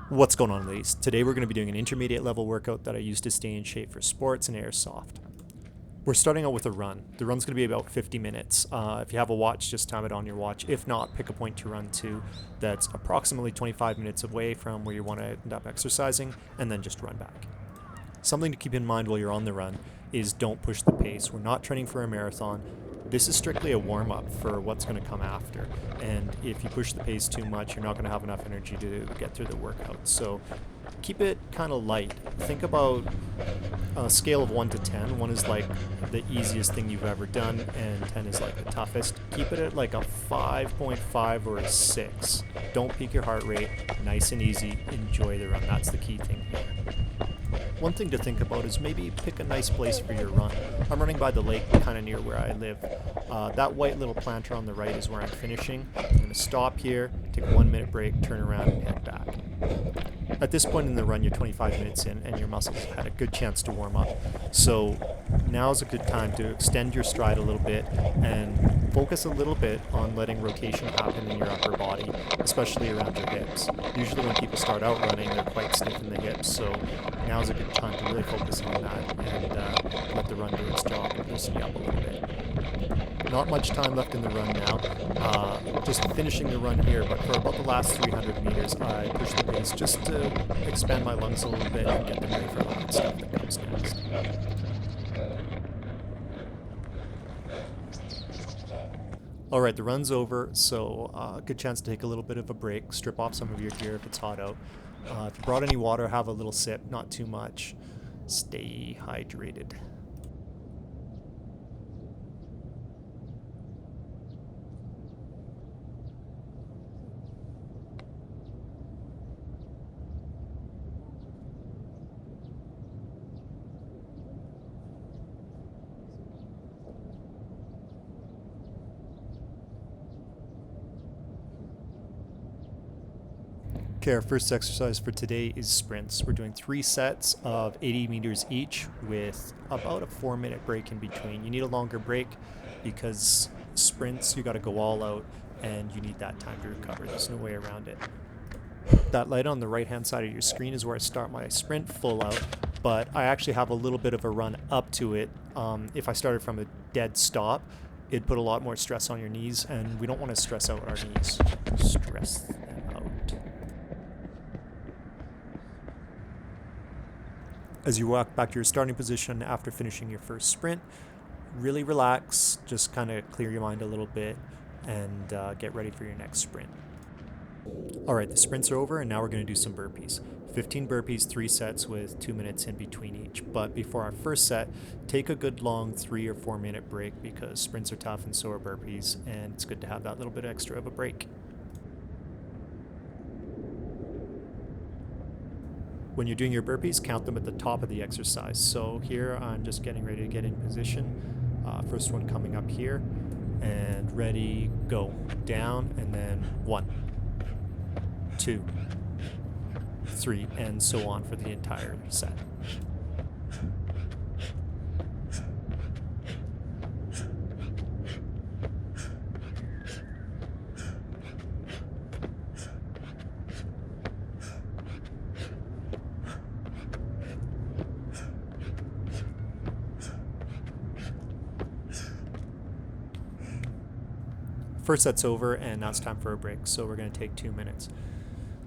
What's going on, ladies? Today we're going to be doing an intermediate level workout that I use to stay in shape for sports and airsoft. We're starting out with a run. The run's going to be about 50 minutes. If you have a watch, just time it on your watch. If not, pick a point to run to that's approximately 25 minutes away from where you want to end up exercising, and then just run back. Something to keep in mind while you're on the run is don't push the pace. We're not training for a marathon. This is strictly a warm-up for what's going to come after. And if you push the pace too much, you're not going to have enough energy to get through the workout. So keep it kind of light. Think about a scale of 1 to 10. 1 is like the easiest thing you've ever done, and 10 is like the toughest. Keep it at like a 5.5 or a 6. Don't peak your heart rate. Nice and easy. Enjoy the run. That's the key thing here. One thing to think about is maybe pick a nice place for your run. I'm running by the lake kind of near where I live. That white little planter on the right is where I'm finishing. I'm going to stop here, take a 1-minute break, turn around and head back. At this point in the run, you're 25 minutes in and your muscles had a good chance to warm up. So now is a good time to extend your stride a little bit and focus a little bit on letting rotation happen in your upper body, especially around your hips. Usually when people start out running, they're quite stiff in the hips, so now is a good time to really focus on that and let the run do its job and loosen you up a little bit. Not much time left in the run now. Just finishing the run here, but for about the last 300 meters, I pushed the pace just to expand my lungs a little bit and get them ready for all that stuff that comes next. Alright, the run's over, so good chance to take a little bit of a break, strip off some of your gear if it's hot out. If you brought any water, have a little sip, not too much. Stay hydrated. Okay, our first exercise for today is sprints. We're doing 3 sets of 80 meters each with about a 4-minute break in between. You need a longer break because sprints, you got to go all out and you need that time to recover. There's no way around it. That light on the right hand side of your screen is where I start my sprint full out, but I actually have a little bit of a run up to it. If I started from a dead stop, it'd put a lot more stress on your knees, and we don't want to stress out our knees. Stress them out. As you walk back to your starting position after finishing your first sprint, really relax, just kind of clear your mind a little bit, and get ready for your next sprint. Alright, the sprints are over, and now we're going to do some burpees. 15 burpees, 3 sets with 2 minutes in between each. But before our first set, take a good long 3 or 4 minute break because sprints are tough and so are burpees, and it's good to have that little bit extra of a break. When you're doing your burpees, count them at the top of the exercise. So here I'm just getting ready to get in position. First one coming up here, and ready, go. Down, and then 1, 2, 3, and so on for the entire set. First set's over, and now it's time for a break, so we're going to take 2 minutes.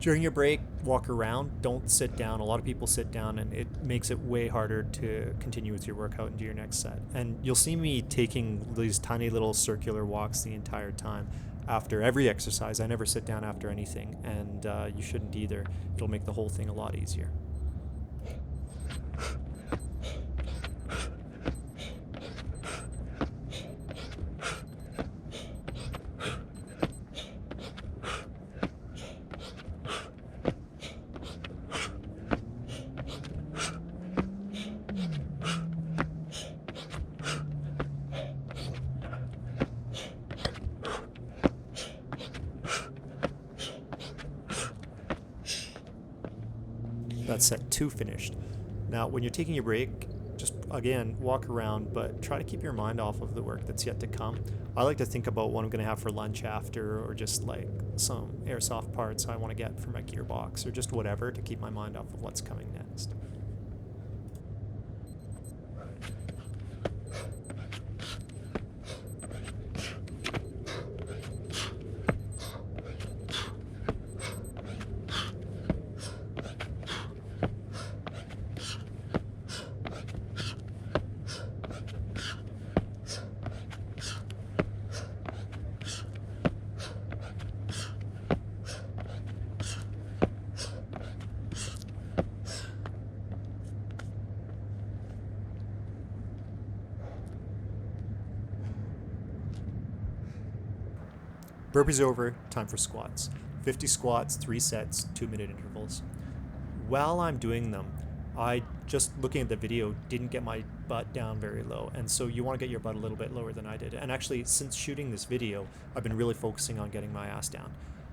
During your break, walk around, don't sit down. A lot of people sit down, and it makes it way harder to continue with your workout and do your next set. And you'll see me taking these tiny little circular walks the entire time. After every exercise, I never sit down after anything, and you shouldn't either. It'll make the whole thing a lot easier. That's set 2 finished. Now, when you're taking a break, just again walk around, but try to keep your mind off of the work that's yet to come. I like to think about what I'm going to have for lunch after, or just like some airsoft parts I want to get for my gearbox, or just whatever to keep my mind off of what's coming next. Burpees over, time for squats. 50 squats, 3 sets, 2-minute intervals. While I'm doing them, I just looking at the video didn't get my butt down very low, and so you want to get your butt a little bit lower than I did. And actually, since shooting this video, I've been really focusing on getting my ass down.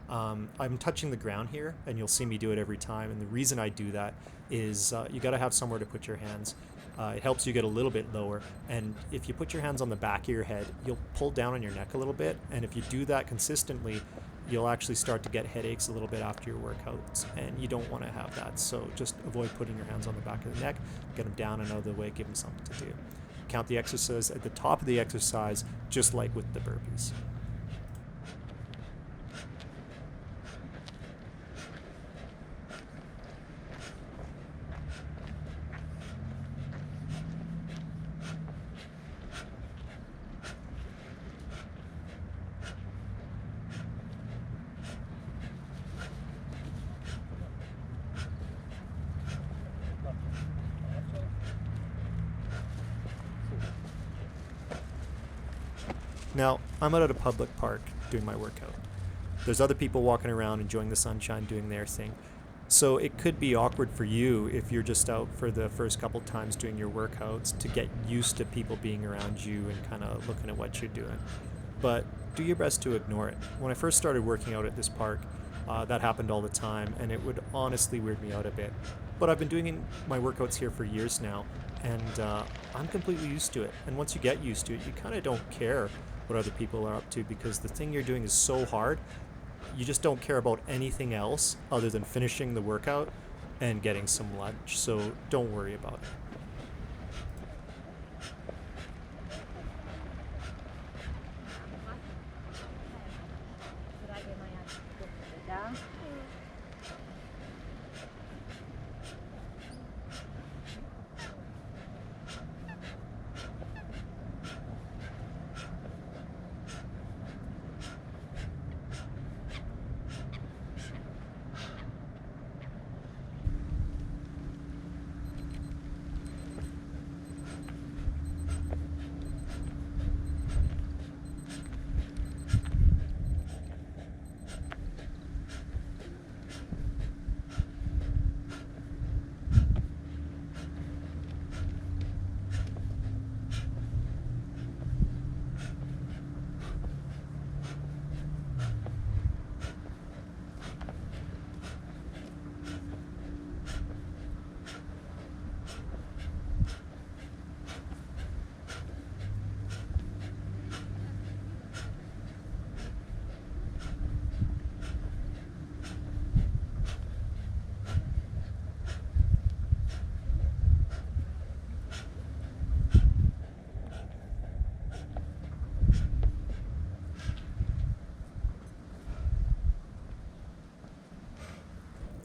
I'm touching the ground here, and you'll see me do it every time, and the reason I do that is you got to have somewhere to put your hands. It helps you get a little bit lower, and if you put your hands on the back of your head, you'll pull down on your neck a little bit, and if you do that consistently, you'll actually start to get headaches a little bit after your workouts, and you don't want to have that. So just avoid putting your hands on the back of the neck, get them down and out of the way, give them something to do. Count the exercise at the top of the exercise, just like with the burpees. Now, I'm out at a public park doing my workout. There's other people walking around enjoying the sunshine, doing their thing. So it could be awkward for you if you're just out for the first couple times doing your workouts to get used to people being around you and kind of looking at what you're doing. But do your best to ignore it. When I first started working out at this park, that happened all the time, and it would honestly weird me out a bit. But I've been doing my workouts here for years now, and I'm completely used to it. And once you get used to it, you kind of don't care what other people are up to, because the thing you're doing is so hard, you just don't care about anything else other than finishing the workout and getting some lunch. So don't worry about it.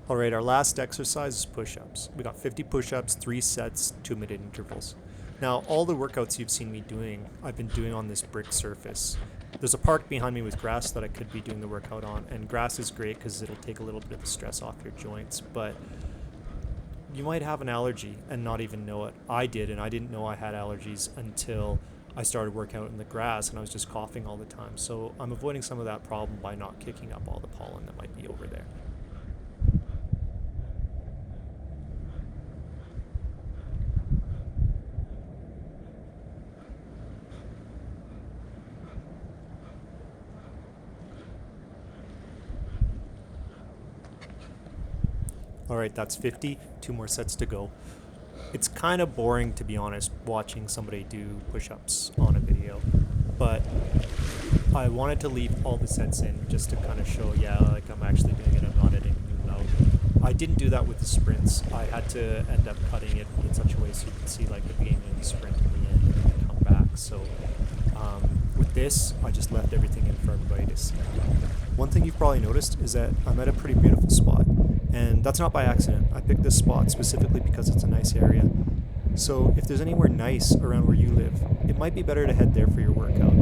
All right, our last exercise is push-ups. We got 50 push-ups, 3 sets, 2-minute intervals. Now, all the workouts you've seen me doing, I've been doing on this brick surface. There's a park behind me with grass that I could be doing the workout on, and grass is great because it'll take a little bit of the stress off your joints, but you might have an allergy and not even know it. I did, and I didn't know I had allergies until I started working out in the grass, and I was just coughing all the time. So I'm avoiding some of that problem by not kicking up all the pollen that might be over there. All right, that's 50, 2 more sets to go. It's kind of boring, to be honest, watching somebody do push-ups on a video, but I wanted to leave all the sets in just to kind of show, yeah, like I'm actually doing it, I'm not editing them out. I didn't do that with the sprints. I had to end up cutting it in such a way so you can see like the beginning of the sprint and the end and then come back. So with this, I just left everything in for everybody to see. One thing you've probably noticed is that I'm at a pretty beautiful spot, and that's not by accident. I picked this spot specifically because it's a nice area. So if there's anywhere nice around where you live, it might be better to head there for your workout.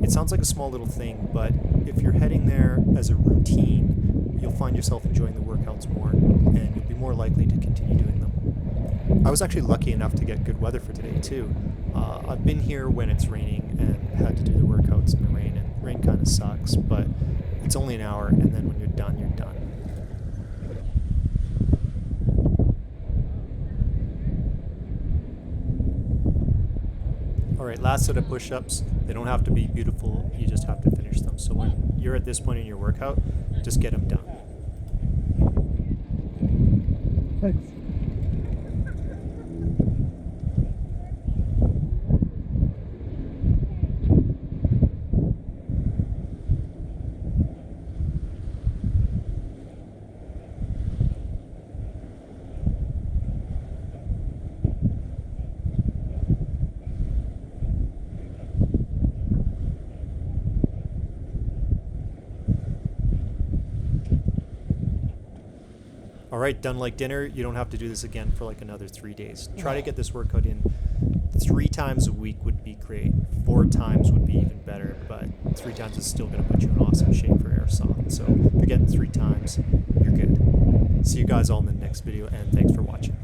It sounds like a small little thing, but if you're heading there as a routine, you'll find yourself enjoying the workouts more, and you'll be more likely to continue doing them. I was actually lucky enough to get good weather for today too. I've been here when it's raining and had to do the workouts in the rain, and rain kind of sucks, but it's only an hour, and then when you're done, you're done. Alright, last set of push-ups. They don't have to be beautiful, you just have to finish them. So when you're at this point in your workout, just get them done. Thanks. Alright, done like dinner. You don't have to do this again for like another 3 days. Try to get this workout in 3 times a week would be great. 4 times would be even better, but 3 times is still going to put you in awesome shape for Airsoft. So if you're getting 3 times, you're good. See you guys all in the next video, and thanks for watching.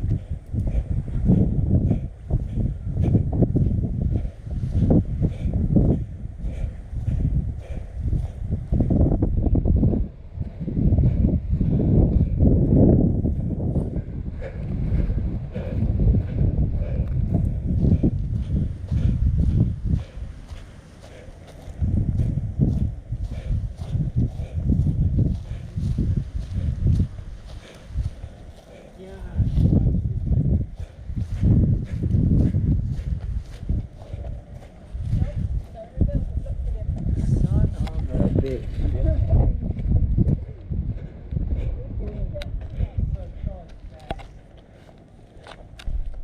Son of a bitch.